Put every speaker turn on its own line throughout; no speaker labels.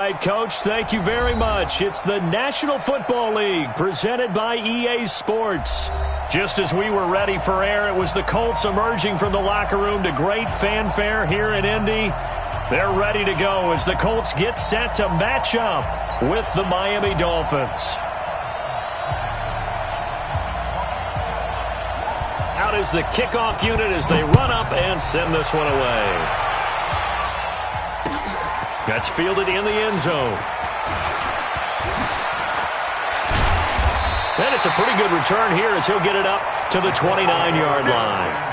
All right, Coach, thank you very much. It's the National Football League presented by EA Sports. Just as we were ready for air, it was the Colts emerging from the locker room to great fanfare here in Indy. They're ready to go as the Colts get set to match up with the Miami Dolphins. Out is the kickoff unit as they run up and send this one away. That's fielded in the end zone. And it's a pretty good return here as he'll get it up to the 29-yard line.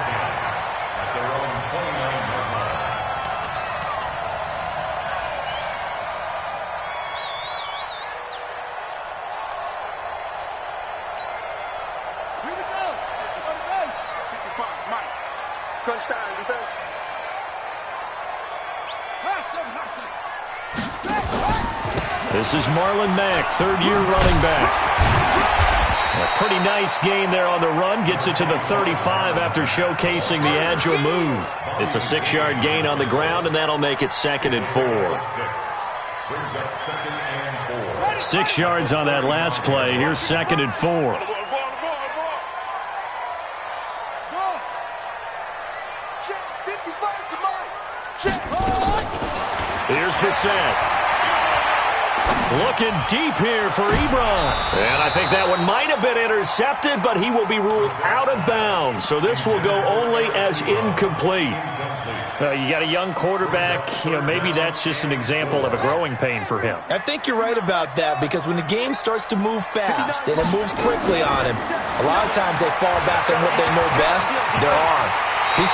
This is Marlon Mack, third-year running back. A pretty nice gain there on the run. Gets it to the 35 after showcasing the agile move. It's a 6-yard gain on the ground, and that'll make it 2nd and 4. 6 yards on that last play. Here's 2nd and 4. Here's Bissett. Looking deep here for Ebron. And I think that one might have been intercepted, but he will be ruled out of bounds. So this will go only as incomplete. You got a young quarterback. Maybe that's just an example of a growing pain for him.
I think you're right about that, because when the game starts to move fast and it moves quickly on him, a lot of times they fall back on what they know best, their arm. He's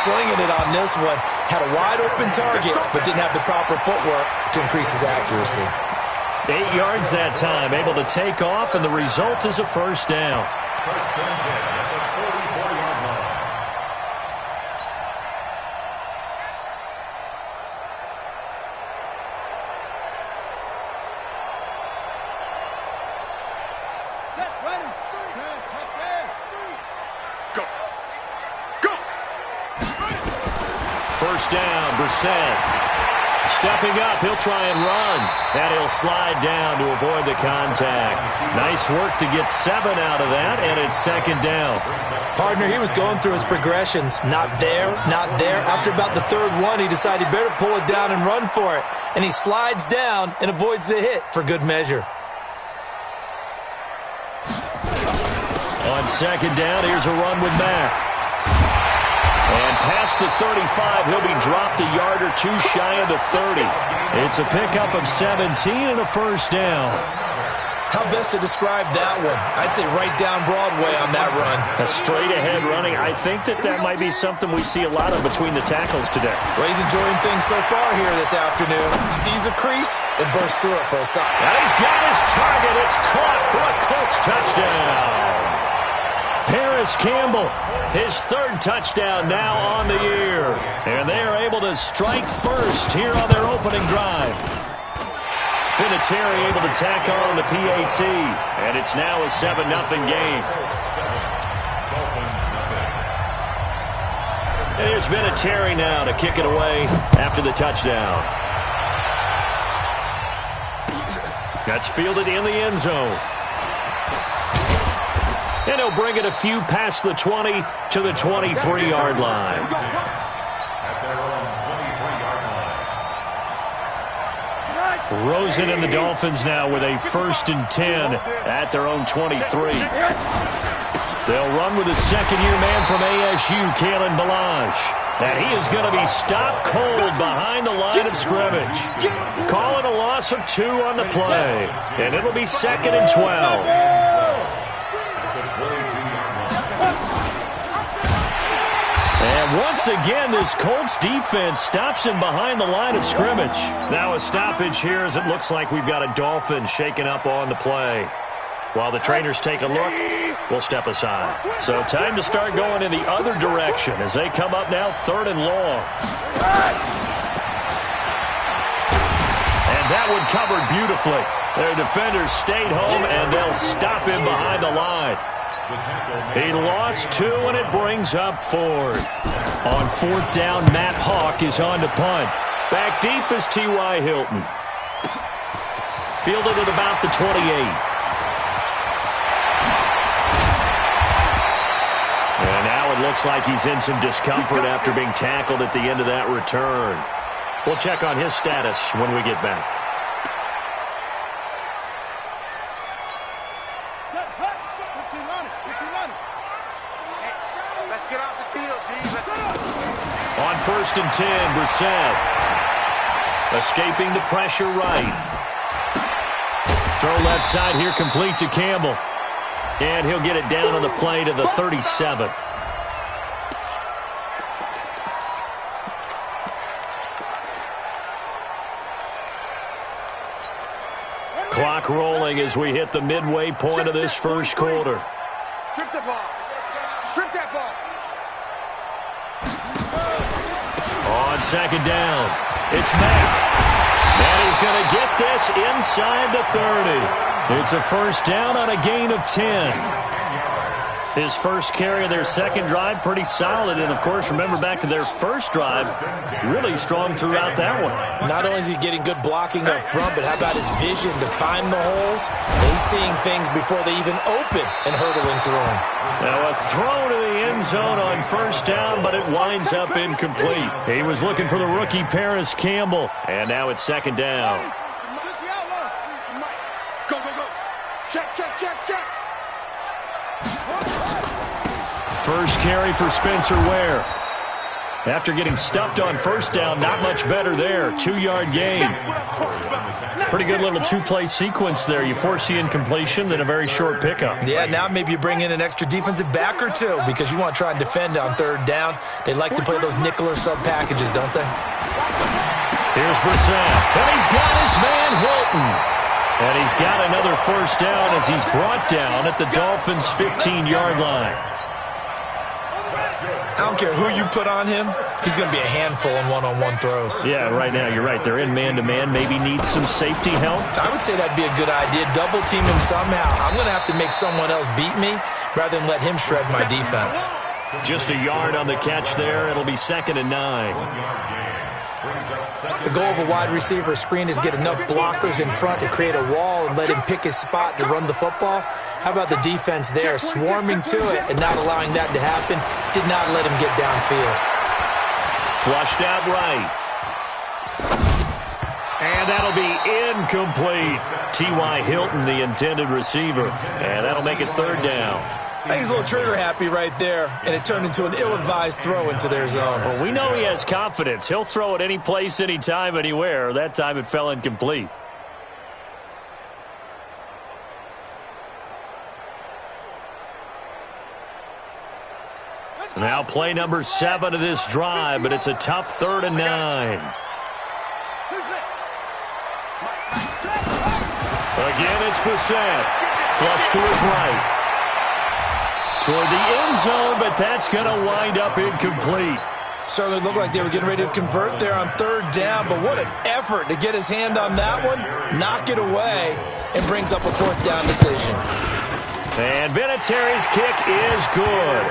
slinging it on this one. Had a wide-open target, but didn't have the proper footwork to increase his accuracy.
8 yards that time, able to take off, and the result is a first down. First down, Brissett. Stepping up, he'll try and run. And he'll slide down to avoid the contact. Nice work to get 7 out of that, and it's 2nd down.
Partner, he was going through his progressions. Not there, not there. After about the 3rd one, he decided he better pull it down and run for it. And he slides down and avoids the hit for good measure.
On 2nd down, here's a run with Mack. And past the 35, he'll be dropped a yard or two shy of the 30. It's a pickup of 17 and a first down.
How best to describe that one? I'd say right down Broadway on that run.
A straight-ahead running. I think that might be something we see a lot of between the tackles today.
Well, he's enjoying things so far here this afternoon. Sees a crease and bursts through it for a stop.
And he's got his target. It's caught for a Colts touchdown. Paris Campbell, his 3rd touchdown now on the year. And they are able to strike first here on their opening drive. Vinatieri able to tack on the PAT. And it's now a 7-0 game. And here's Vinatieri now to kick it away after the touchdown. That's fielded in the end zone. And he'll bring it a few past the 20 to the 23-yard line. Rosen and the Dolphins now with a 1st and 10 at their own 23. They'll run with a 2nd-year man from ASU, Kalen Ballage. And he is going to be stopped cold behind the line of scrimmage. Calling a loss of 2 on the play. And it'll be 2nd and 12. And once again, this Colts defense stops him behind the line of scrimmage. Now a stoppage here as it looks like we've got a Dolphin shaken up on the play. While the trainers take a look, we'll step aside. So time to start going in the other direction as they come up now 3rd and long. And that one covered beautifully. Their defenders stayed home, and they'll stop him behind the line. He lost 2, and it brings up 4th. On 4th down, Matt Hawk is on to punt. Back deep is T.Y. Hilton. fielded at about the 28. And now it looks like he's in some discomfort after being tackled at the end of that return. We'll check on his status when we get back.
Let's get off the field, D.
On 1st and 10, Brissett. Escaping the pressure right. Throw left side here, complete to Campbell. And he'll get it down on the play to the 37. Clock rolling as we hit the midway point of this first quarter.
Strip the ball. Strip that ball.
On 2nd down, it's Mack. And he's going to get this inside the 30. It's a first down on a gain of 10. His first carry of their second drive, pretty solid. And, of course, remember back to their first drive, really strong throughout that one.
Not only is he getting good blocking up front, but how about his vision to find the holes? He's seeing things before they even open and hurdling through them.
Now a throw to the end zone on first down, but it winds up incomplete. He was looking for the rookie Paris Campbell. And now it's 2nd down.
Go, go, go. Check, check, check, check.
First carry for Spencer Ware. After getting stuffed on first down, not much better there. 2-yard gain. Pretty good little two-play sequence there. You force the incompletion, then a very short pickup.
Yeah, now maybe you bring in an extra defensive back or two because you want to try and defend on 3rd down. They like to play those nickel or sub packages, don't they?
Here's Brissett. And he's got his man Hilton. And he's got another first down as he's brought down at the Dolphins' 15-yard line.
I don't care who you put on him. He's going to be a handful in one-on-one throws.
Yeah, right now, you're right. They're in man-to-man. Maybe need some safety help.
I would say that'd be a good idea. Double team him somehow. I'm going to have to make someone else beat me rather than let him shred my defense.
Just a yard on the catch there. It'll be 2nd and 9.
The goal of a wide receiver screen is get enough blockers in front to create a wall and let him pick his spot to run the football. How about the defense there, swarming to it and not allowing that to happen? Did not let him get downfield.
Flushed out right. And that'll be incomplete. T.Y. Hilton, the intended receiver. And that'll make it 3rd down.
I think he's a little trigger happy right there, and it turned into an ill-advised throw into their zone.
Well, we know he has confidence. He'll throw it any place, anytime, anywhere. That time it fell incomplete. Now play number 7 of this drive, but it's a tough 3rd and 9. Again, it's Brissett. Flush to his right. Toward the end zone, but that's going to wind up incomplete.
Certainly looked like they were getting ready to convert there on 3rd down, but what an effort to get his hand on that one, knock it away, and brings up a 4th down decision.
And Vinatieri's kick is good.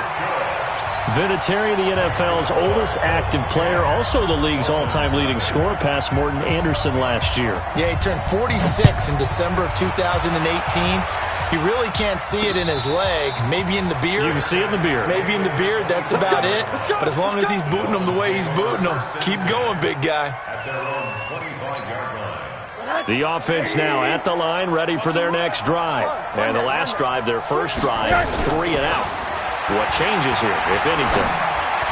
Vinatieri, the NFL's oldest active player, also the league's all-time leading scorer, past Morton Anderson last year.
Yeah, he turned 46 in December of 2018. He really can't see it in his leg. Maybe in the beard.
You can see it in the beard.
Maybe in the beard. That's about it. But as long as he's booting them the way he's booting them, keep going, big guy.
The offense now at the line, ready for their next drive. And the last drive, their first drive, 3 and out. What changes here, if anything?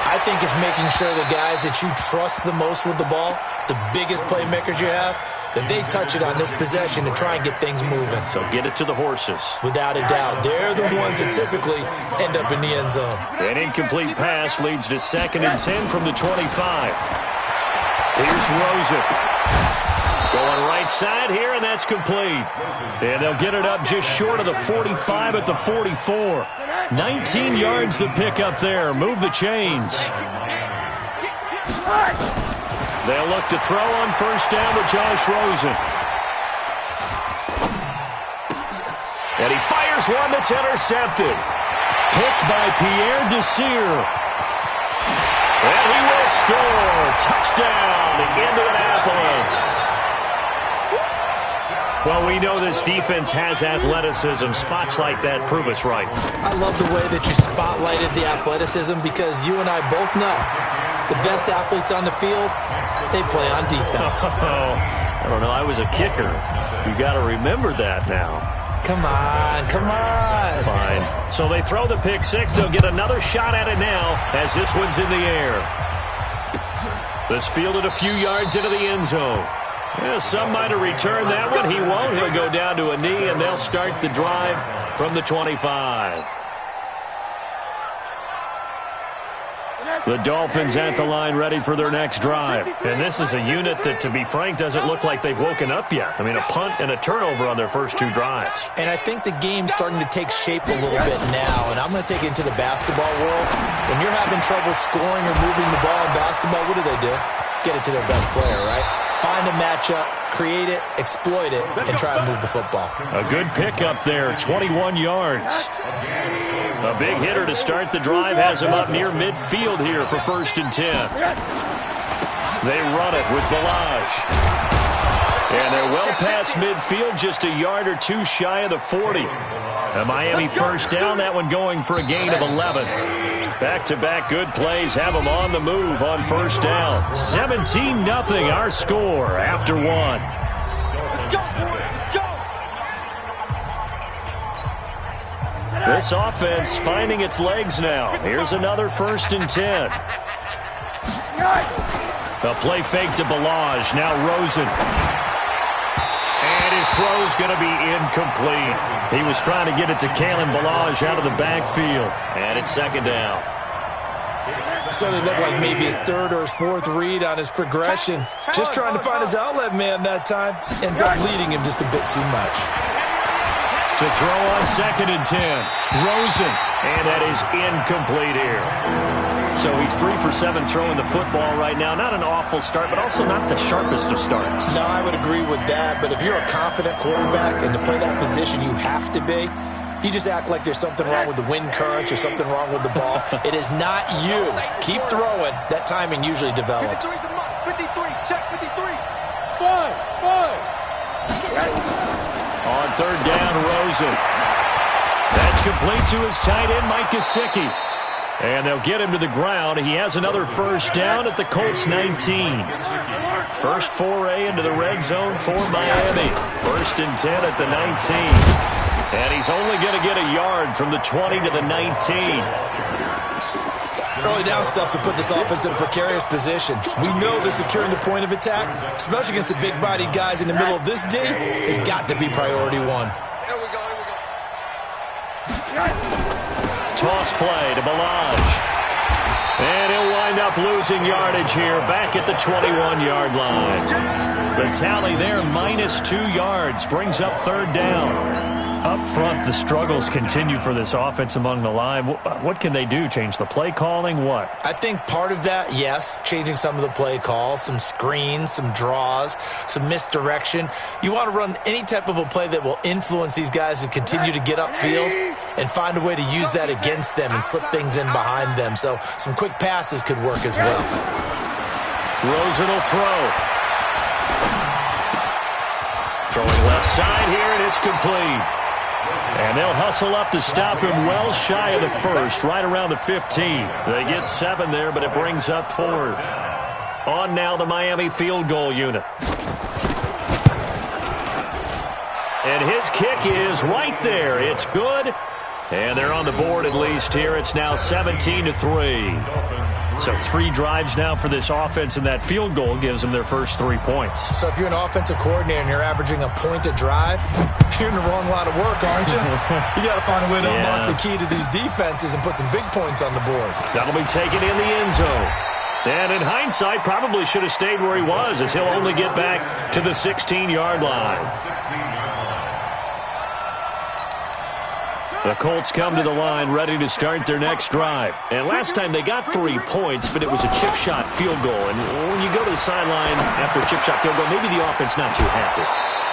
I think it's making sure the guys that you trust the most with the ball, the biggest playmakers you have, that they touch it on this possession to try and get things moving.
So get it to the horses.
Without a doubt. They're the ones that typically end up in the end zone.
An incomplete pass leads to 2nd and 10 from the 25. Here's Rosen. Going right side here, and that's complete. And they'll get it up just short of the 45 at the 44. 19 yards to pick up there. Move the chains. They'll look to throw on first down to Josh Rosen. And he fires one that's intercepted. Picked by Pierre Desir. And he will score. Touchdown, Indianapolis. Well, we know this defense has athleticism. Spots like that prove us right.
I love the way that you spotlighted the athleticism because you and I both know the best athletes on the field, they play on defense.
I don't know. I was a kicker. You got to remember that now.
Come on, come on.
Fine. So they throw the pick six. They'll get another shot at it now as this one's in the air. This fielded a few yards into the end zone. Yeah, some might have returned that one. He won't. He'll go down to a knee, and they'll start the drive from the 25. The Dolphins at the line ready for their next drive. And this is a unit that, to be frank, doesn't look like they've woken up yet. I mean, a punt and a turnover on their first two drives.
And I think the game's starting to take shape a little bit now. And I'm going to take it into the basketball world. When you're having trouble scoring or moving the ball in basketball, what do? Get it to their best player, right? Find a matchup, create it, exploit it, and try to move the football.
A good pickup there, 21 yards. A big hitter to start the drive has him up near midfield here for 1st and 10. They run it with Balaj. And they're well past midfield, just a yard or two shy of the 40. A Miami first down, that one going for a gain of 11. Back-to-back good plays have them on the move on first down. 17-0 our score after one.
Let's go, boys. Let's go.
This offense finding its legs now. Here's another 1st and 10. A play fake to Balaj. Now Rosen. And his throw's going to be incomplete. He was trying to get it to Kalen Balaj out of the backfield. And it's 2nd down.
So they look like maybe his 3rd or his 4th read on his progression. Just trying to find his outlet man that time. Ends up leading him just a bit too much.
To throw on 2nd and 10. Rosen. And that is incomplete here. So he's 3 for 7 throwing the football right now. Not an awful start, but also not the sharpest of starts.
No, I would agree with that. But if you're a confident quarterback and to play that position, you have to be. You just act like there's something wrong with the wind currents or something wrong with the ball.
It is not you. Keep throwing. That timing usually develops.
53, check 53. 5.
On 3rd down, Rosen. That's complete to his tight end, Mike Gesicki. And they'll get him to the ground. He has another first down at the Colts 19. First foray into the red zone for Miami. 1st and 10 at the 19. And he's only going to get a yard from the 20 to the 19.
Early down stuff to put this offense in a precarious position. We know that securing the point of attack, especially against the big-bodied guys in the middle of this D, has got to be priority one.
Here we go.
Toss play to Balaj. And he'll wind up losing yardage here back at the 21-yard line. The tally there, -2 yards, brings up 3rd down. Up front, the struggles continue for this offense among the line. What can they do? Change the play calling? What?
I think part of that, yes, changing some of the play calls, some screens, some draws, some misdirection. You want to run any type of a play that will influence these guys to continue to get upfield and find a way to use that against them and slip things in behind them. So some quick passes could work as well.
Rosen will throw. Throwing left side here, and it's complete. And they'll hustle up to stop him well shy of the 1st, right around the 15. They get 7 there, but it brings up 4th. On now the Miami field goal unit. And his kick is right there. It's good. And they're on the board at least here. It's now 17-3. So 3 drives now for this offense, and that field goal gives them their first 3 points.
So if you're an offensive coordinator and you're averaging a point a drive, you're in the wrong line of work, aren't you? You got to find a way to unlock the key to these defenses and put some big points on the board.
That'll be taken in the end zone. And in hindsight, probably should have stayed where he was, as he'll only get back to the 16-yard line. The Colts come to the line ready to start their next drive. And last time they got 3 points, but it was a chip shot field goal. And when you go to the sideline after a chip shot field goal, maybe the offense not too happy.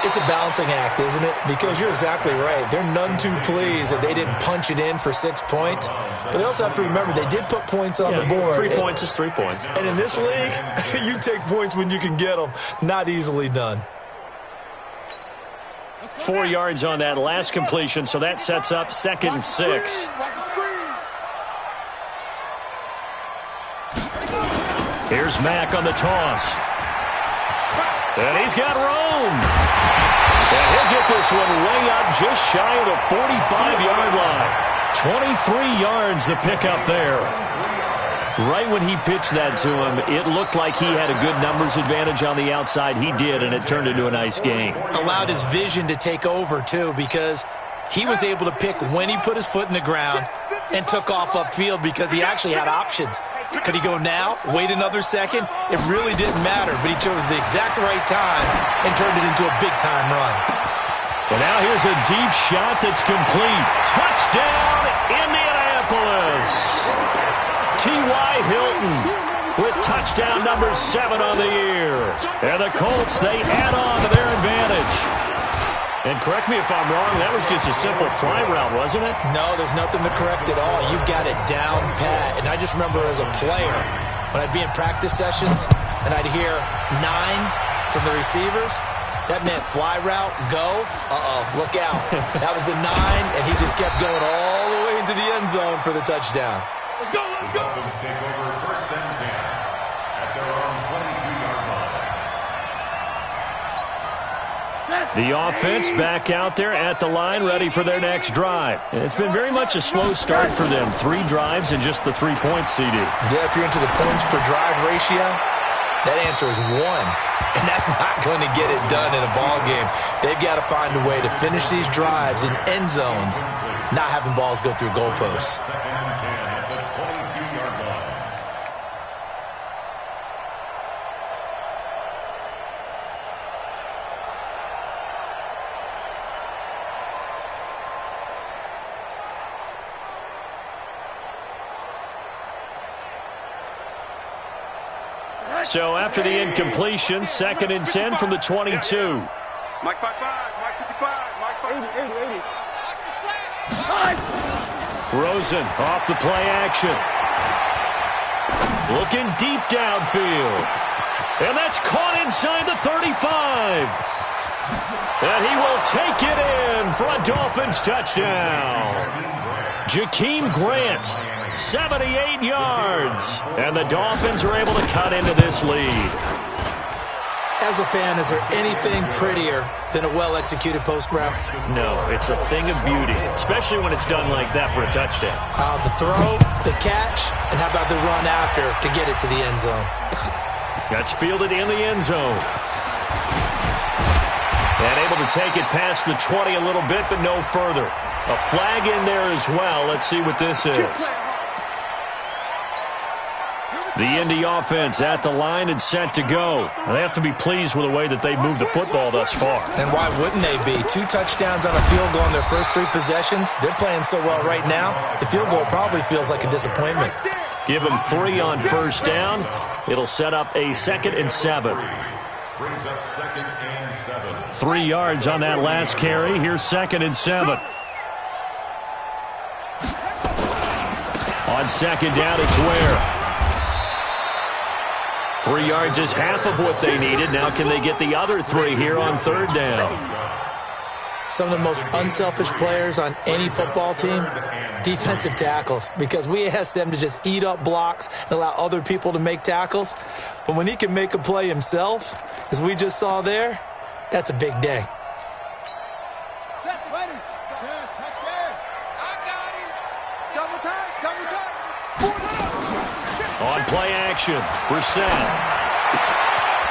It's a balancing act, isn't it? Because you're exactly right. They're none too pleased that they didn't punch it in for 6 points. But they also have to remember they did put points on the board.
3 points is 3 points.
And in this league, you take points when you can get them. Not easily done.
4 yards on that last completion, so that sets up 2nd and 6. Here's Mack on the toss. And he's got room. And he'll get this one way up just shy of the 45-yard line. 23 yards the pickup there. Right when he pitched that to him, it looked like he had a good numbers advantage on the outside. He did, and it turned into a nice game.
Allowed his vision to take over, too, because he was able to pick when he put his foot in the ground and took off upfield because he actually had options. Could he go now, wait another second? It really didn't matter, but he chose the exact right time and turned it into a big-time run.
And now here's a deep shot that's complete. Touchdown, Indianapolis! T.Y. Hilton with touchdown number 7 on the year. And the Colts, they add on to their advantage. And correct me if I'm wrong, that was just a simple fly route, wasn't it?
No, there's nothing to correct at all. You've got it down pat. And I just remember as a player, when I'd be in practice sessions and I'd hear 9 from the receivers, that meant fly route, go. Look out. That was the 9, and he just kept going all the way into the end zone for the touchdown.
Let's go, let's go.
Dolphins take over 1st and 10 at their own 22-yard line.
The offense back out there at the line, ready for their next drive. And it's been very much a slow start for them. 3 drives and just the 3 points, CD.
Yeah, if you're into the points per drive ratio, that answer is 1. And that's not going to get it done in a ball game. They've got to find a way to finish these drives in end zones, not having balls go through goalposts.
2nd and 10 at the 22-yard line.
So after the incompletion, 2nd and 10 from the 22.
Mike 55, Mike 55, Mike 80.
Rosen off the play action. Looking deep downfield. And that's caught inside the 35. And he will take it in for a Dolphins touchdown. Jakeem Grant, 78 yards. And the Dolphins are able to cut into this lead.
As a fan, is there anything prettier than a well-executed post route?
No, it's a thing of beauty, especially when it's done like that for a touchdown.
The throw, the catch, and how about the run after to get it to the end zone?
That's fielded in the end zone. And able to take it past the 20 a little bit, but no further. A flag in there as well. Let's see what this is. The Indy offense at the line and set to go. They have to be pleased with the way that they've moved the football thus far.
And why wouldn't they be? 2 touchdowns on a field goal in their first 3 possessions. They're playing so well right now, the field goal probably feels like a disappointment.
Give them 3 on first down. It'll set up a 2nd and 7.
Brings up 2nd and 7.
3 yards on that last carry. Here's 2nd and 7. On 2nd down, it's Ware. 3 yards is half of what they needed. Now can they get the other 3 here on 3rd down?
Some of the most unselfish players on any football team, defensive tackles, because we ask them to just eat up blocks and allow other people to make tackles. But when he can make a play himself, as we just saw there, that's a big day.
Set, ready. Touchdown. I got him. Double time, double time.
On play action, Brissett.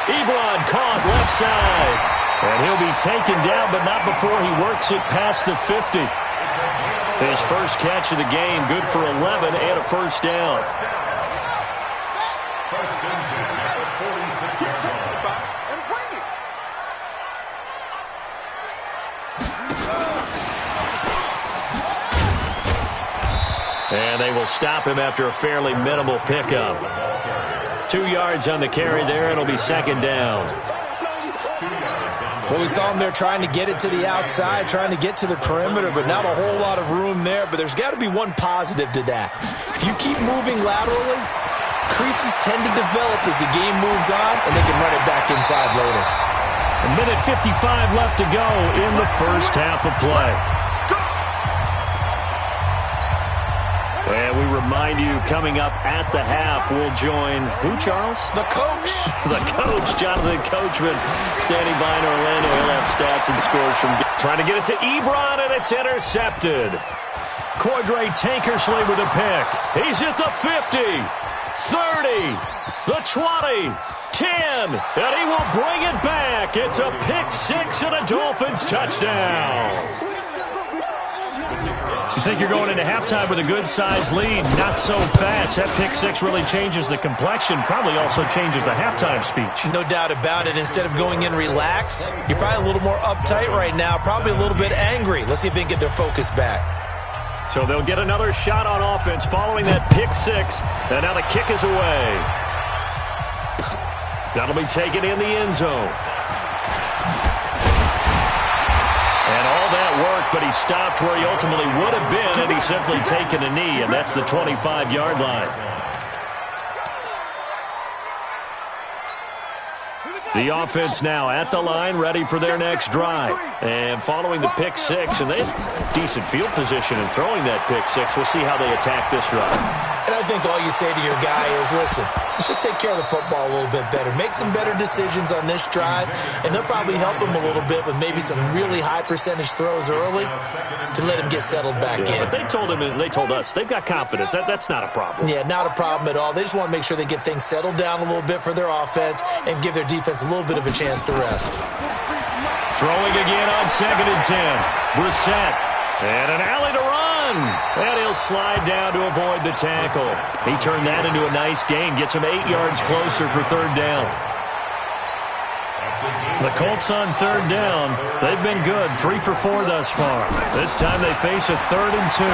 Ebron caught left side. And he'll be taken down, but not before he works it past the 50. His first catch of the game, good for 11 and a first down.
1st and 10 at the 46-yard line.
And they will stop him after a fairly minimal pickup. 2 yards on the carry there. It'll be 2nd down.
Well, we saw him there trying to get it to the outside, trying to get to the perimeter, but not a whole lot of room there. But there's got to be one positive to that. If you keep moving laterally, creases tend to develop as the game moves on, and they can run it back inside later.
A minute 55 left to go in the first half of play. And we remind you, coming up at the half, we'll join who, Charles?
The coach.
The coach, Jonathan Coachman, standing by in Orlando. He'll have stats and scores from trying to get it to Ebron, and it's intercepted. Cordray Tankersley with a pick. He's at the 50, 30, the 20, 10, and he will bring it back. It's a pick six and a Dolphins touchdown. You think you're going into halftime with a good-sized lead. Not so fast. That pick six really changes the complexion, probably also changes the halftime speech.
No doubt about it. Instead of going in relaxed, you're probably a little more uptight right now, probably a little bit angry. Let's see if they can get their focus back.
So they'll get another shot on offense following that pick six. And now the kick is away. That'll be taken in the end zone. And all that worked, but he stopped where he ultimately would have been, and he's simply taken a knee, and that's the 25-yard line. The offense now at the line, ready for their next drive. And following the pick six, and they have decent field position in throwing that pick six. We'll see how they attack this drive.
And I think all you say to your guy is, listen, let's just take care of the football a little bit better. Make some better decisions on this drive, and they'll probably help him a little bit with maybe some really high percentage throws early to let him get settled back in.
But they told him, and they told us, they've got confidence. That's not a problem.
Yeah, not a problem at all. They just want to make sure they get things settled down a little bit for their offense and give their defense a little bit of a chance to rest.
Throwing again on 2nd and 10. Brissett. And an alley to run. And he'll slide down to avoid the tackle. He turned that into a nice gain. Gets him 8 yards closer for 3rd down. The Colts on 3rd down. They've been good. 3 for 4 thus far. This time they face a 3rd and 2.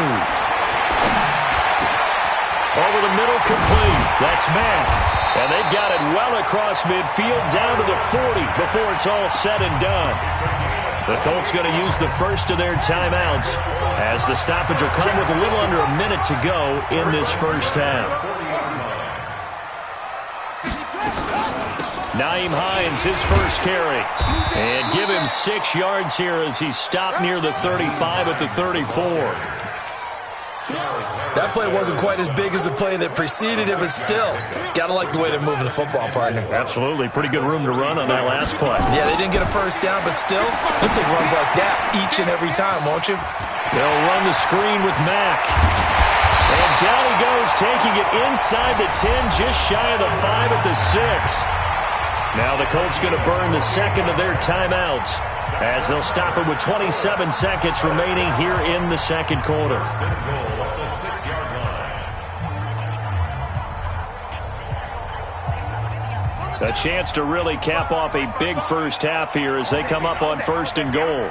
Over the middle, complete. That's Mack. And they've got it well across midfield down to the 40 before it's all said and done. The Colts going to use the first of their timeouts as the stoppage will come with a little under a minute to go in this first half. Nyheim Hines, his first carry. And give him 6 yards here as he stopped near the 35 at the 34.
That play wasn't quite as big as the play that preceded it, but still, got to like the way they're moving the football, partner.
Absolutely. Pretty good room to run on that last play.
Yeah, they didn't get a first down, but still, you'll take runs like that each and every time, won't you?
They'll run the screen with Mack. And down he goes, taking it inside the 10, just shy of the 5 at the 6. Now the Colts going to burn the second of their timeouts as they'll stop it with 27 seconds remaining here in the second quarter. A chance to really cap off a big first half here as they come up on 1st and goal.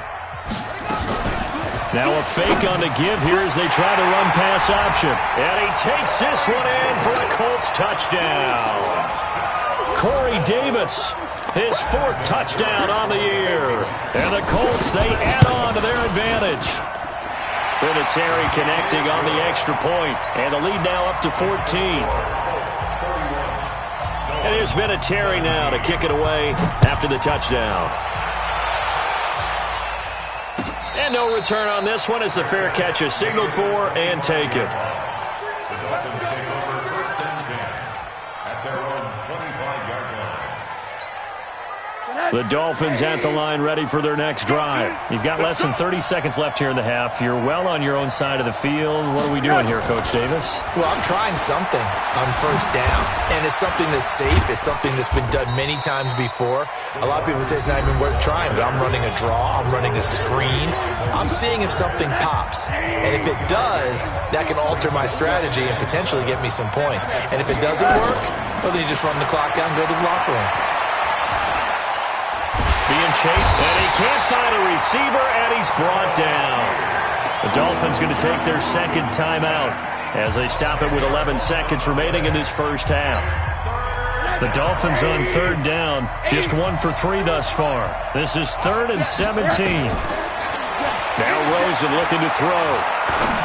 Now a fake on the give here as they try to run pass option. And he takes this one in for a Colts touchdown. Corey Davis, his 4th touchdown on the year. And the Colts, they add on to their advantage. Vinatieri connecting on the extra point. And the lead now up to 14. And here's Vinatieri now to kick it away after the touchdown. And no return on this one as the fair catch is signaled for and taken. The Dolphins at the line ready for their next drive. You've got less than 30 seconds left here in the half. You're well on your own side of the field. What are we doing here, Coach Davis?
Well, I'm trying something on 1st down, and it's something that's safe. It's something that's been done many times before. A lot of people say it's not even worth trying, but I'm running a draw. I'm running a screen. I'm seeing if something pops, and if it does, that can alter my strategy and potentially get me some points. And if it doesn't work, well, then you just run the clock down and go to the locker room.
Being chased, and he can't find a receiver, and he's brought down. The Dolphins going to take their second timeout as they stop it with 11 seconds remaining in this first half. The Dolphins on 3rd down, just 1 for 3 thus far. This is 3rd and 17. Now Rosen looking to throw.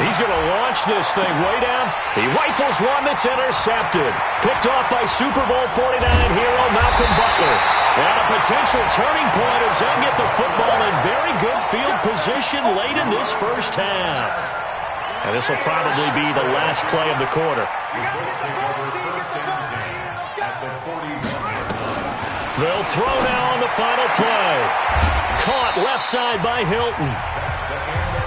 He's going to launch this thing way down. He rifles one that's intercepted. Picked off by Super Bowl 49 hero Malcolm Butler. And a potential turning point as they'll get the football in very good field position late in this first half. And this will probably be the last play of the quarter. They'll throw now on the final play. Caught left side by Hilton.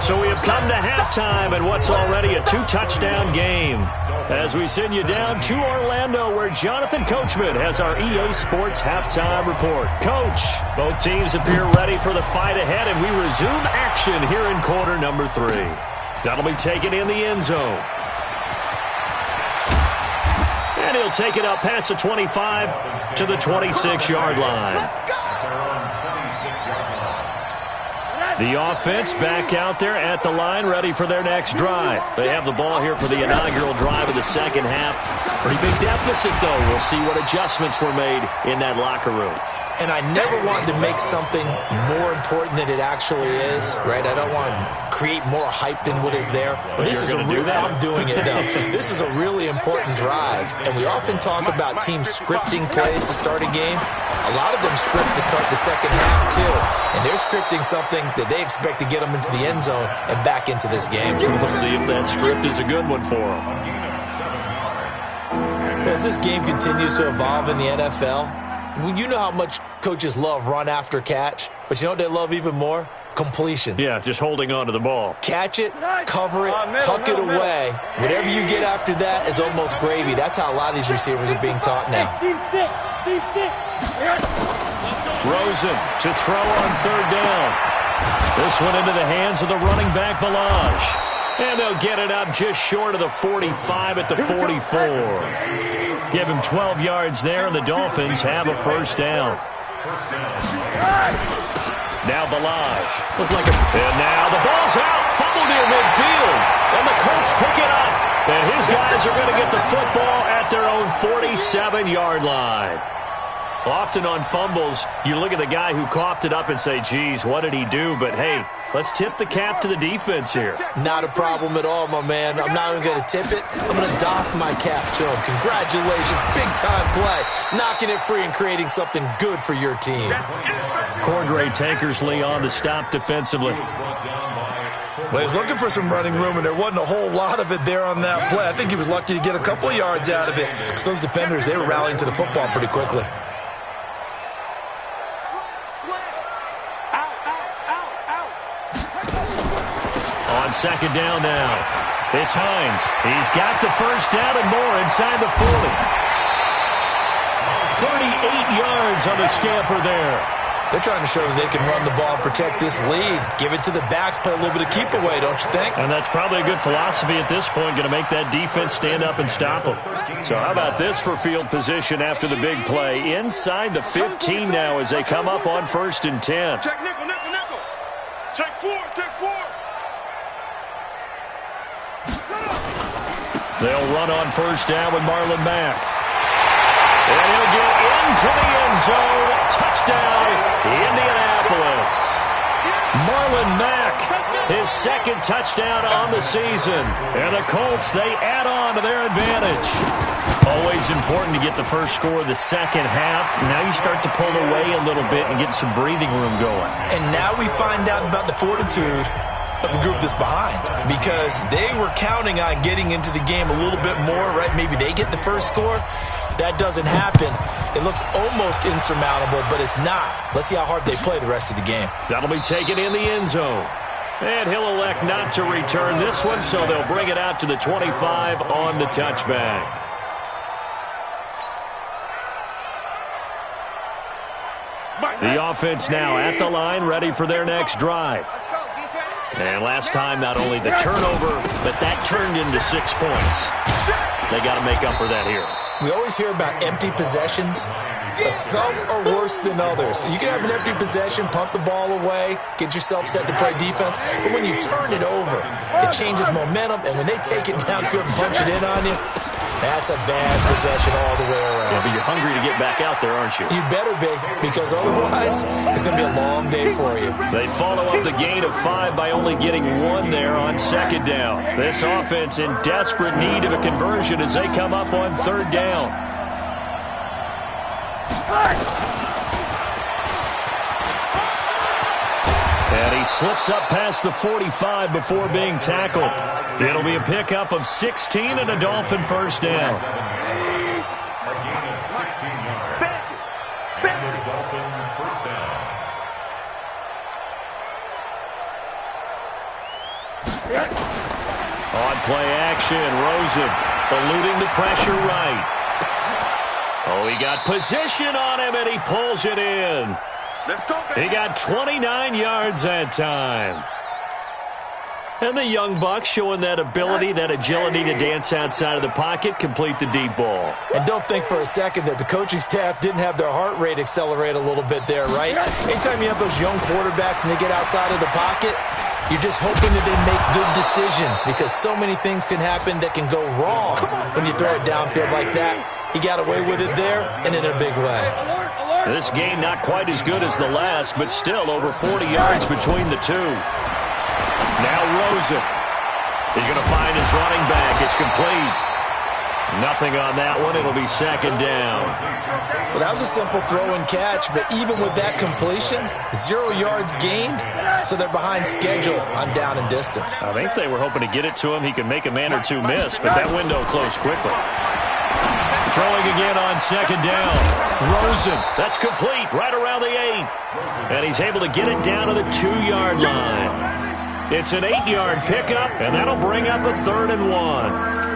So we have come to halftime in what's already a 2-touchdown game. As we send you down to Orlando, where Jonathan Coachman has our EA Sports halftime report. Coach, both teams appear ready for the fight ahead, and we resume action here in quarter number 3. That'll be taken in the end zone. And he'll take it up past the 25 to the 26-yard line. The offense back out there at the line, ready for their next drive. They have the ball here for the inaugural drive of the second half. Pretty big deficit, though. We'll see what adjustments were made in that locker room.
And I never wanted to make something more important than it actually is, right? I don't want to create more hype than what is there. But this is I'm doing it, though. This is a really important drive. And we often talk about teams scripting plays to start a game. A lot of them script to start the second half, too. And they're scripting something that they expect to get them into the end zone and back into this game.
We'll see if that script is a good one for them.
Well, as this game continues to evolve in the NFL, you know how much coaches love run after catch, but you know what they love even more? Completions.
Yeah, just holding on to the ball.
Catch it, cover it, tuck it away. Whatever you get after that is almost gravy. That's how a lot of these receivers are being taught now.
Rosen to throw on third down. This one into the hands of the running back, Balaj. And they'll get it up just short of the 45 at the 44. Give him 12 yards there, and the Dolphins have a first down. Now Balaj. And now the ball's out. Fumbled near midfield. And the Colts pick it up. And his guys are going to get the football at their own 47-yard line. Often on fumbles, you look at the guy who coughed it up and say, geez, what did he do? But, hey, let's tip the cap to the defense here.
Not a problem at all, my man. I'm not even going to tip it. I'm going to doff my cap to him. Congratulations. Big-time play. Knocking it free and creating something good for your team.
Cordray Tankersley on the stop defensively.
Well, he was looking for some running room, and there wasn't a whole lot of it there on that play. I think he was lucky to get a couple of yards out of it, because those defenders, they were rallying to the football pretty quickly.
On second down now, it's Hines. He's got the first down and more inside the 40. 38 yards on the scamper there.
They're trying to show that they can run the ball and protect this lead. Give it to the backs, play a little bit of keep away, don't you think?
And that's probably a good philosophy at this point, going to make that defense stand up and stop them. So how about this for field position after the big play? Inside the 15 now as they come up on 1st and 10.
Check nickel, nickel, nickel. Check 4, check 4.
They'll run on first down with Marlon Mack. And he'll get into the end zone. Touchdown, Indianapolis. Marlon Mack, his second touchdown on the season. And the Colts, they add on to their advantage. Always important to get the first score of the second half. Now you start to pull away a little bit and get some breathing room going.
And now we find out about the fortitude of the group that's behind, because they were counting on getting into the game a little bit more, right? Maybe they get the first score. That doesn't happen. It looks almost insurmountable, but it's not. Let's see how hard they play the rest of the game.
That'll be taken in the end zone. And he'll elect not to return this one, so they'll bring it out to the 25 on the touchback. The offense now at the line, ready for their next drive. And last time, not only the turnover, but that turned into 6 points. They got to make up for that here.
We always hear about empty possessions, but some are worse than others. You can have an empty possession, punt the ball away, get yourself set to play defense, but when you turn it over, it changes momentum, and when they take it down good and punch it in on you, that's a bad possession all the way around.
Yeah, but you're hungry to get back out there, aren't you?
You better be, because otherwise it's going to be a long day for you.
They follow up the gain of 5 by only getting 1 there on second down. This offense in desperate need of a conversion as they come up on third down. And he slips up past the 45 before being tackled. It'll be a pickup of 16 and a Dolphin first down.
A gain of 16 yards. And a Dolphin first down.
On play action, Rosen eluding the pressure right. Oh, he got position on him, and he pulls it in. He got 29 yards that time. And the young buck showing that ability, that agility to dance outside of the pocket, complete the deep ball.
And don't think for a second that the coaching staff didn't have their heart rate accelerate a little bit there, right? Anytime you have those young quarterbacks and they get outside of the pocket, you're just hoping that they make good decisions because so many things can happen that can go wrong when you throw it downfield like that. He got away with it there and in a big way.
This game not quite as good as the last, but still over 40 yards between the two. Now Rosen. He's going to find his running back. It's complete. Nothing on that one. It'll be second down.
Well, that was a simple throw and catch, but even with that completion, 0 yards gained, so they're behind schedule on down and distance.
I think they were hoping to get it to him. He could make a man or two miss, but that window closed quickly. Throwing again on second down. Rosen, that's complete, right around the 8. And he's able to get it down to the 2-yard line. It's an 8-yard pickup, and that'll bring up a 3rd and 1.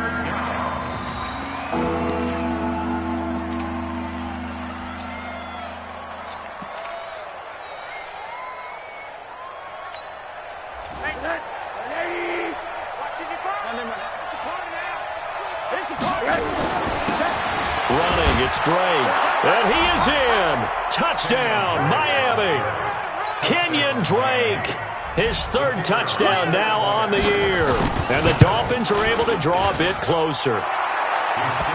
Running, it's Drake, and he is in. Touchdown, Miami. Kenyon Drake, his 3rd touchdown now on the year. And the Dolphins are able to draw a bit closer.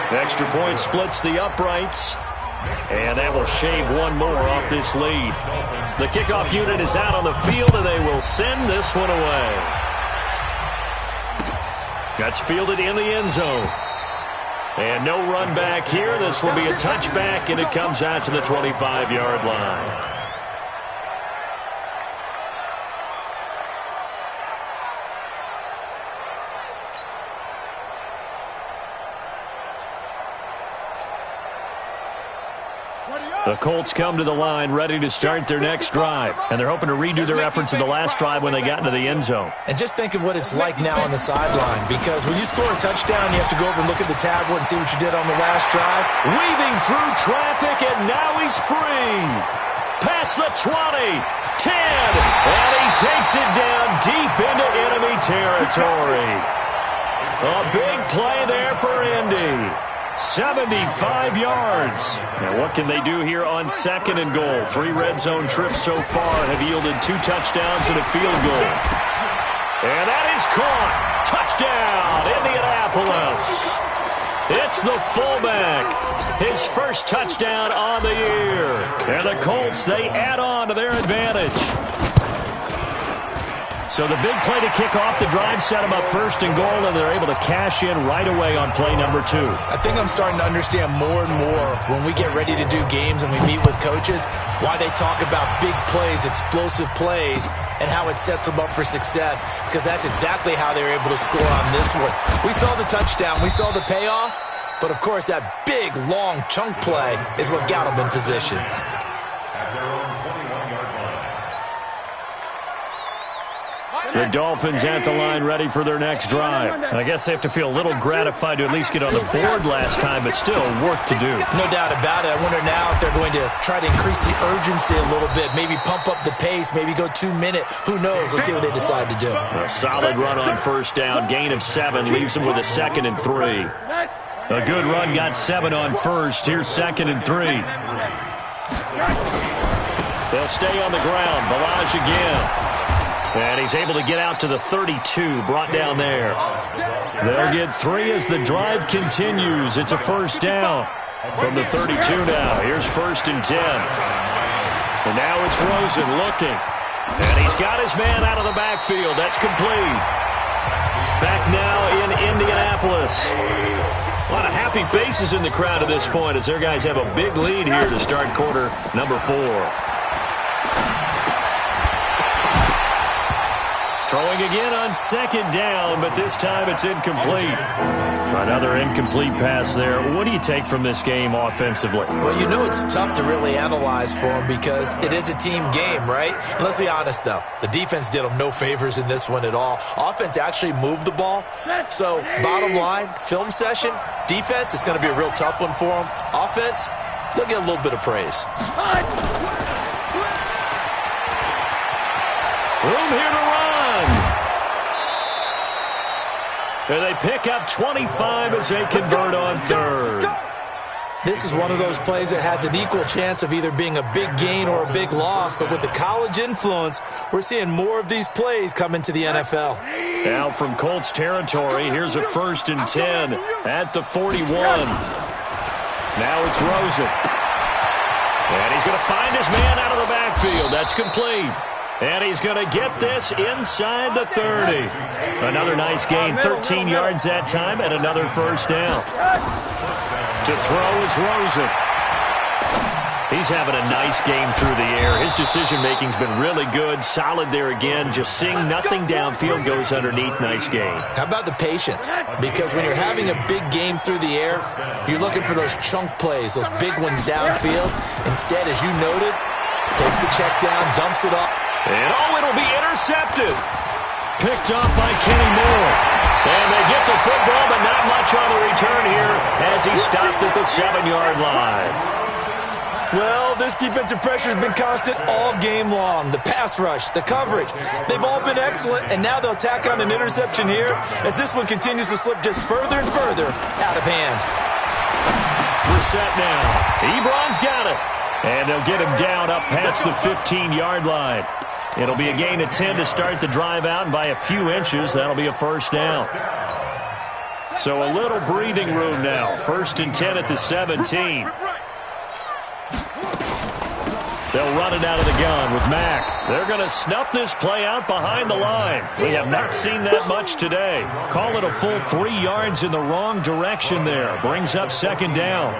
Extra point splits the uprights, and that will shave one more off this lead. The kickoff unit is out on the field, and they will send this one away. That's fielded in the end zone. And no run back here. This will be a touchback, and it comes out to the 25-yard line. The Colts come to the line ready to start their next drive, and they're hoping to redo their efforts in the last drive when they got into the end zone.
And just think of what it's like now on the sideline, because when you score a touchdown, you have to go over and look at the tablet and see what you did on the last drive.
Weaving through traffic, and now he's free. Past the 20, 10, and he takes it down deep into enemy territory. A big play there for Indy. 75 yards. Now what can they do here on 2nd and goal? 3 red zone trips so far have yielded 2 touchdowns and a field goal. And that is caught. Touchdown, Indianapolis. It's the fullback. His first touchdown on the year. And the Colts, they add on to their advantage. So the big play to kick off the drive set them up 1st and goal, and they're able to cash in right away on play number 2.
I think I'm starting to understand more and more when we get ready to do games and we meet with coaches why they talk about big plays, explosive plays, and how it sets them up for success, because that's exactly how they were able to score on this one. We saw the touchdown. We saw the payoff, but, of course, that big, long chunk play is what got them in position.
The Dolphins at the line ready for their next drive. I guess they have to feel a little gratified to at least get on the board last time, but still work to do.
No doubt about it. I wonder now if they're going to try to increase the urgency a little bit, maybe pump up the pace, maybe go 2-minute. Who knows? Let's see what they decide to do.
A solid run on 1st down. Gain of 7 leaves them with a 2nd and 3. A good run got 7 on 1st. Here's 2nd and 3. They'll stay on the ground. Balaj again. And he's able to get out to the 32, brought down there. They'll get 3 as the drive continues. It's a 1st down from the 32 now. Here's 1st and 10. And now it's Rosen looking. And he's got his man out of the backfield. That's complete. Back now in Indianapolis. A lot of happy faces in the crowd at this point as their guys have a big lead here to start quarter number 4. Throwing again on second down, but this time it's incomplete. Another incomplete pass there. What do you take from this game offensively?
Well, you know it's tough to really analyze for them because it is a team game, right? And let's be honest, though. The defense did them no favors in this one at all. Offense actually moved the ball. So, bottom line, film session, defense, it's going to be a real tough one for them. Offense, they'll get a little bit of praise.
Room here to run. And they pick up 25 as they convert on third.
This is one of those plays that has an equal chance of either being a big gain or a big loss, but with the college influence, we're seeing more of these plays come into the NFL.
Now from Colts territory, here's a 1st and 10 at the 41. Now it's Rosen. And he's going to find his man out of the backfield. That's complete. And he's going to get this inside the 30. Another nice gain, 13 yards that time, and another 1st down. To throw is Rosen. He's having a nice game through the air. His decision-making's been really good. Solid there again. Just seeing nothing downfield, goes underneath. Nice game.
How about the patience? Because when you're having a big game through the air, you're looking for those chunk plays, those big ones downfield. Instead, as you noted, takes the check down, dumps it off.
And it'll be intercepted. Picked up by Kenny Moore. And they get the football, but not much on the return here as he stopped at the 7-yard line.
Well, this defensive pressure has been constant all game long. The pass rush, the coverage, they've all been excellent, and now they'll tack on an interception here as this one continues to slip just further and further out of hand.
We're set now. Ebron's got it. And they'll get him down up past the 15-yard line. It'll be a gain of 10 to start the drive out, and by a few inches, that'll be a 1st down. So a little breathing room now. 1st and 10 at the 17. They'll run it out of the gun with Mack. They're going to snuff this play out behind the line. We have not seen that much today. Call it a full 3 yards in the wrong direction there. Brings up 2nd down.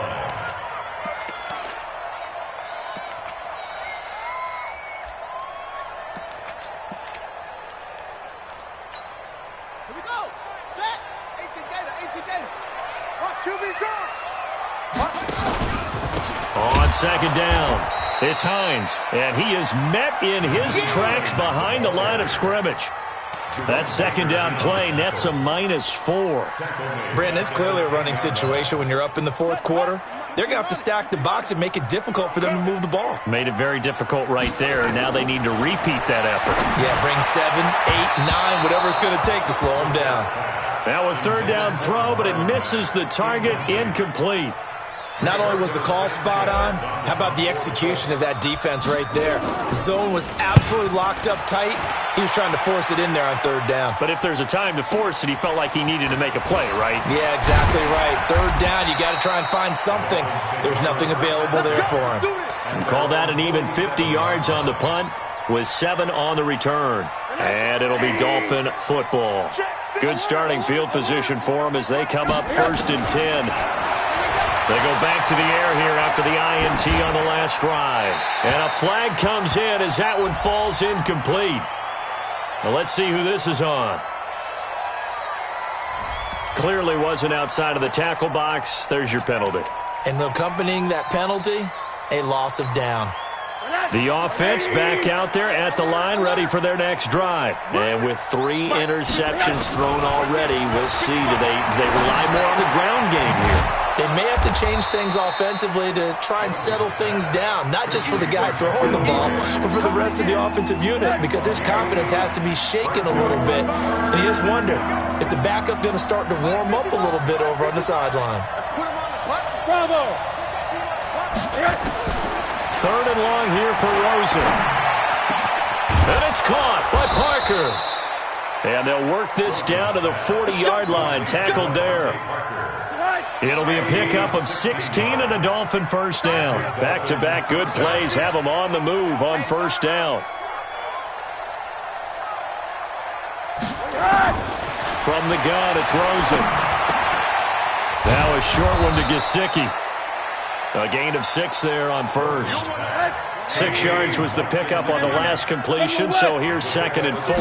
On 2nd down, it's Hines, and he is met in his tracks behind the line of scrimmage. That 2nd down play nets a -4.
Brandon, it's clearly a running situation when you're up in the 4th quarter. They're going to have to stack the box and make it difficult for them to move the ball.
Made it very difficult right there. Now they need to repeat that effort.
Yeah, bring 7, 8, 9, whatever it's going to take to slow them down.
Now a 3rd down throw, but it misses the target. Incomplete.
Not only was the call spot on, how about the execution of that defense right there? The zone was absolutely locked up tight. He was trying to force it in there on 3rd down.
But if there's a time to force it, he felt like he needed to make a play, right?
Yeah, exactly right. 3rd down, you got to try and find something. There's nothing available there for him.
And call that an even 50 yards on the punt with 7 on the return. And it'll be Dolphin football. Good starting field position for them as they come up 1st and 10. They go back to the air here after the INT on the last drive. And a flag comes in as that one falls incomplete. Now let's see who this is on. Clearly wasn't outside of the tackle box. There's your penalty.
And accompanying that penalty, a loss of down.
The offense back out there at the line, ready for their next drive. And with 3 interceptions thrown already, we'll see. Do they rely more on the ground game here?
They may have to change things offensively to try and settle things down, not just for the guy throwing the ball, but for the rest of the offensive unit, because his confidence has to be shaken a little bit. And you just wonder, is the backup going to start to warm up a little bit over on the sideline?
Bravo!
3rd and long here for Rosen. And it's caught by Parker. And they'll work this down to the 40-yard line, tackled there. It'll be a pickup of 16 and a Dolphin 1st down. Back-to-back good plays have them on the move on 1st down. From the gun, it's Rosen. Now a short one to Gesicki. A gain of 6 there on 1st. 6 yards was the pickup on the last completion, so here's 2nd and 4.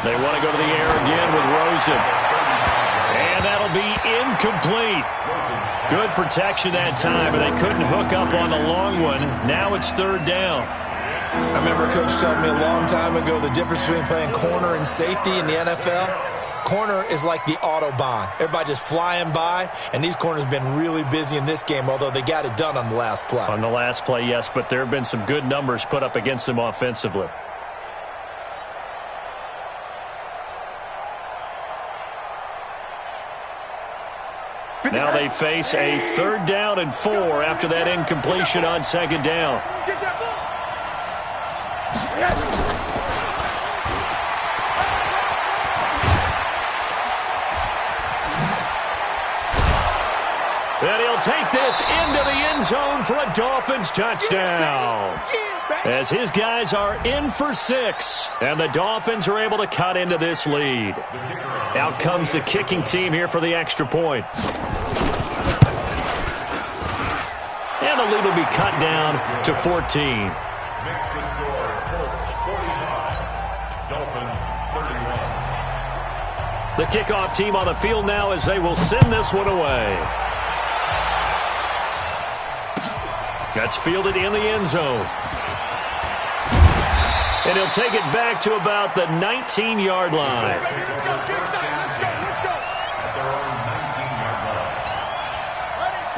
They want to go to the air again with Rosen. And that'll be incomplete. Good protection that time, but they couldn't hook up on the long one. Now it's 3rd down.
I remember Coach telling me a long time ago the difference between playing corner and safety in the NFL. Corner is like the Autobahn. Everybody just flying by, and these corners have been really busy in this game, although they got it done on the last play.
On the last play, yes, but there have been some good numbers put up against them offensively. Now they face a 3rd down and 4 after that incompletion on 2nd down. And he'll take this into the end zone for a Dolphins touchdown. As his guys are in for 6, and the Dolphins are able to cut into this lead. Out comes the kicking team here for the extra point. And the lead will be cut down to 14.
Makes the score Colts 45, Dolphins 31.
The kickoff team on the field now as they will send this one away. That's fielded in the end zone. And he'll take it back to about the 19-yard line.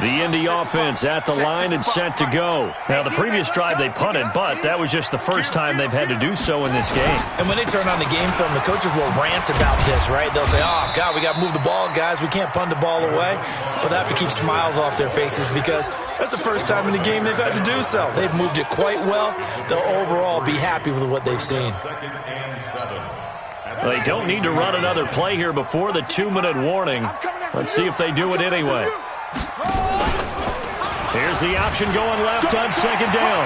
The Indy offense at the line and set to go. Now, the previous drive they punted, but that was just the first time they've had to do so in this game.
And when they turn on the game film, the coaches will rant about this, right? They'll say, oh, God, we got to move the ball, guys. We can't punt the ball away. But they have to keep smiles off their faces because that's the first time in the game they've had to do so. They've moved it quite well. They'll overall be happy with what they've seen.
2nd and 7.
They don't need to run another play here before the 2-minute warning. Let's see if they do it anyway. Here's the option going left on 2nd down.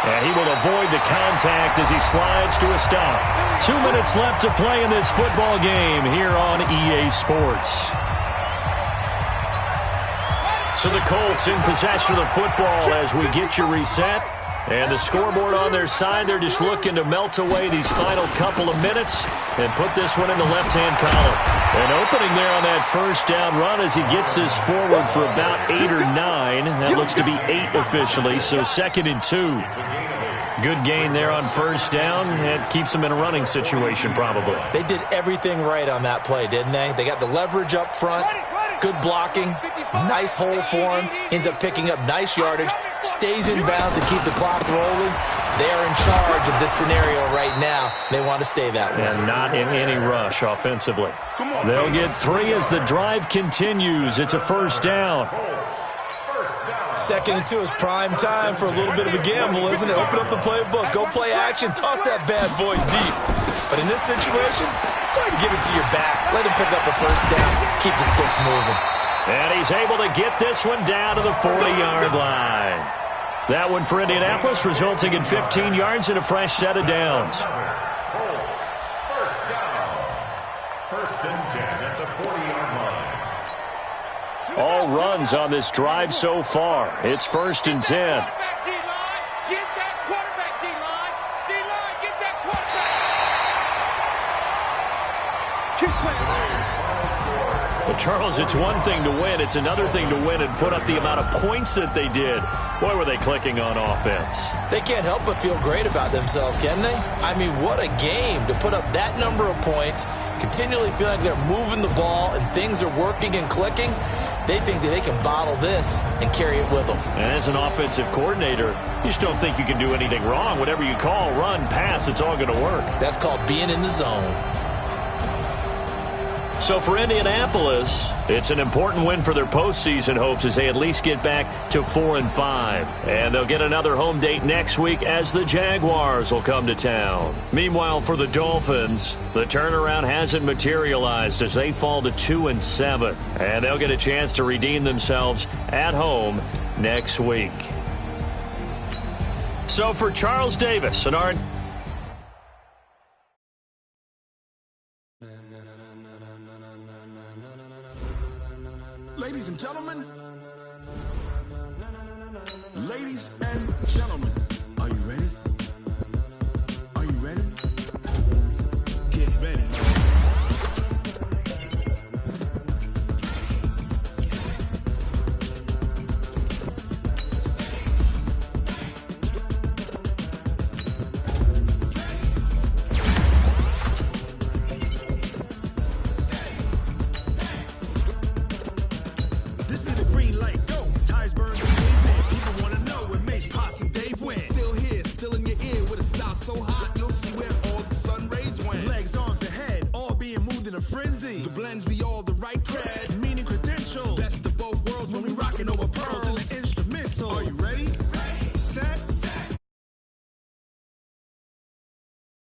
And he will avoid the contact as he slides to a stop. 2 minutes left to play in this football game here on EA Sports. So the Colts in possession of the football as we get you reset. And the scoreboard on their side, they're just looking to melt away these final couple of minutes and put this one in the left-hand column. An opening there on that 1st down run as he gets this forward for about 8 or 9. That looks to be 8 officially, so 2nd and 2. Good gain there on 1st down. It keeps them in a running situation probably.
They did everything right on that play, didn't they? They got the leverage up front, good blocking, nice hole for him, ends up picking up nice yardage, stays in bounds to keep the clock rolling. They are in charge of this scenario right now. They want to stay that way.
And not in any rush offensively. They'll get 3 as the drive continues. It's a 1st down.
2nd and 2 is prime time for a little bit of a gamble, isn't it? Open up the playbook, go play action, toss that bad boy deep. But in this situation, go ahead and give it to your back. Let him pick up a 1st down, keep the sticks moving.
And he's able to get this one down to the 40-yard line. That one for Indianapolis, resulting in 15 yards and a fresh set of downs.
Colts, 1st down. 1st and 10 at the 40-yard line.
All runs on this drive so far. It's 1st and 10. But Charles, it's one thing to win. It's another thing to win and put up the amount of points that they did. Boy, were they clicking on offense.
They can't help but feel great about themselves, can they? I mean, what a game to put up that number of points, continually feel like they're moving the ball and things are working and clicking. They think that they can bottle this and carry it with them.
And as an offensive coordinator, you just don't think you can do anything wrong. Whatever you call, run, pass, it's all going to work.
That's called being in the zone.
So for Indianapolis, it's an important win for their postseason hopes as they at least get back to 4-5. And they'll get another home date next week as the Jaguars will come to town. Meanwhile, for the Dolphins, the turnaround hasn't materialized as they fall to 2-7. And they'll get a chance to redeem themselves at home next week. So for Charles Davis and our...
Ladies and gentlemen, ladies and
Gentlemen, are you ready? Are you ready? Get ready. This be the green light, go. Tires burn the pavement. People wanna know when Mace, Pops, and Dave win. Still here, still in your ear with a stop so hot, you'll see where all the sun rays went. Legs, arms, and head, all being moved in a frenzy. The blends be all